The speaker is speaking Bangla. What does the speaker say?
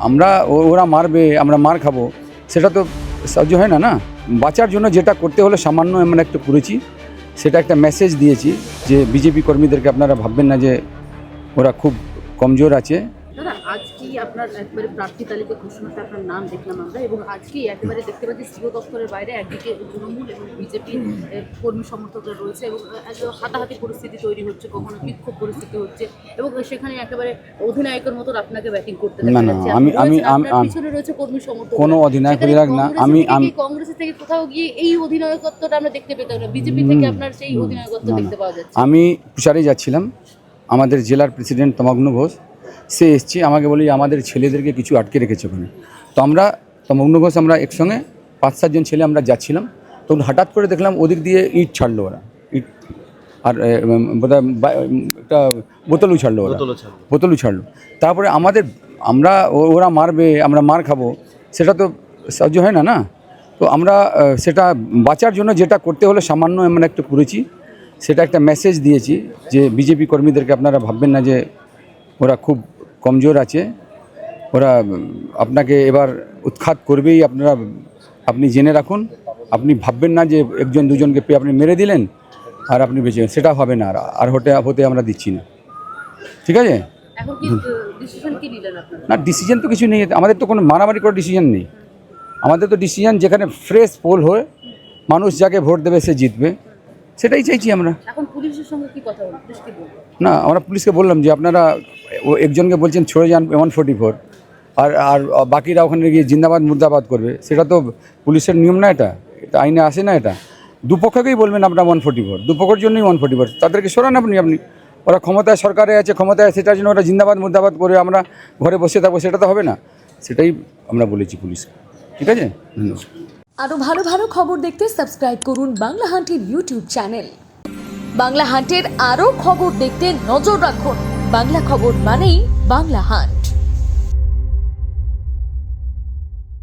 আমরা ওরা মারবে আমরা মার খাবো সেটা তো সহ্য হয় না। বাঁচার জন্য যেটা করতে হলো সামান্য এমন একটা করেছি, সেটা একটা মেসেজ দিয়েছি যে বিজেপি কর্মীদেরকে আপনারা ভাববেন না যে ওরা খুব কমজোর আছে। দাদা, আজকেই আপনার একবারে প্রার্থী তালিকা ঘোষণাতে আপনার নাম দেখলাম আমরা, এবং আজকেই একেবারে দেখতে পাচ্ছি সিও দপ্তরের বাইরে একদিকে তৃণমূল এবং বিজেপি কর্মী সমর্থকরা রয়েছে, এবং হাতাহাতি পরিস্থিতি তৈরি হচ্ছে, কখনো বিক্ষোভ পরিস্থিতি হচ্ছে, এবং সেখানে একেবারে অধিনায়কের মতো আপনাকে ব্যাটিং করতে দেখা যাচ্ছে। আপনার পিছনে রয়েছে কর্মী সমর্থক, কোনো অধিনায়ক না। কংগ্রেস থেকে কোথাও গিয়ে এই অধিনায়কত্বটা আমরা দেখতে পেতাম না, বিজেপি থেকে আপনার সেই অধিনায়কত্ব দেখতে পাওয়া যাচ্ছে। আমি প্রচারে যাচ্ছিলাম, আমাদের জেলার প্রেসিডেন্ট তমগ্ন ঘোষ সে এসছে, আমাকে বলি আমাদের ছেলেদেরকে কিছু আটকে রেখেছে ওখানে। তো আমরা তমগ্ন ঘোষ আমরা একসঙ্গে 5-7 জন ছেলে আমরা যাচ্ছিলাম, তখন হঠাৎ করে দেখলাম ওদিক দিয়ে ইট ছাড়লো ওরা, ইট আর বোধহয় একটা বোতলও ছাড়লো, বোতলও ছাড়লো। তারপরে ওরা মারবে আমরা মার খাবো সেটা তো সহ্য হয় না। তো আমরা সেটা বাঁচার জন্য যেটা করতে হলো সামান্য এমন একটা করেছি, সেটা একটা মেসেজ দিয়েছি যে বিজেপি কর্মীদেরকে আপনারা ভাববেন না যে ওরা খুব কমজোর আছে, ওরা আপনাকে এবার উৎখাত করবেই, আপনি জেনে রাখুন। আপনি ভাববেন না যে একজন দুজনকে পেয়ে আপনি মেরে দিলেন আর আপনি বেঁচে, সেটা হবে না, আর হতে আমরা দিচ্ছি না। ঠিক আছে? না, ডিসিশন তো কিছু নেই, আমাদের তো কোনো মারামারি করার ডিসিশন নেই। আমাদের তো ডিসিশন যেখানে ফ্রেশ পোল হয়ে মানুষ যাকে ভোট দেবে সে জিতবে, সেটাই চাইছি আমরা। এখন পুলিশের সঙ্গে কি কথা হলো? পুলিশ কি বলল? না, আমরা পুলিশকে বললাম যে আপনারা একজনকে বলছেন ছড়ে যান 144, আর বাকিরা ওখানে গিয়ে জিন্দাবাদ মুর্দাবাদ করবে, সেটা তো পুলিশের নিয়ম না, এটা আইনে আসে না। এটা দুপক্ষকেই বলবেন আপনারা 144, দুপক্ষের জন্যই 144, তাদেরকে সরান আপনি। ওরা ক্ষমতায়, সরকারে আছে, ক্ষমতায়, সেটার জন্য ওরা জিন্দাবাদ মুর্দাবাদ করে আমরা ঘরে বসে থাকবো, সেটা তো হবে না। সেটাই আমরা বলেছি পুলিশকে। ঠিক আছে, ধন্যবাদ। আরো ভালো ভালো খবর দেখতে সাবস্ক্রাইব করুন বাংলা হান্টের ইউটিউব চ্যানেল। বাংলা হান্টের আরো খবর দেখতে নজর রাখুন। বাংলা খবর মানেই বাংলা হান্ট।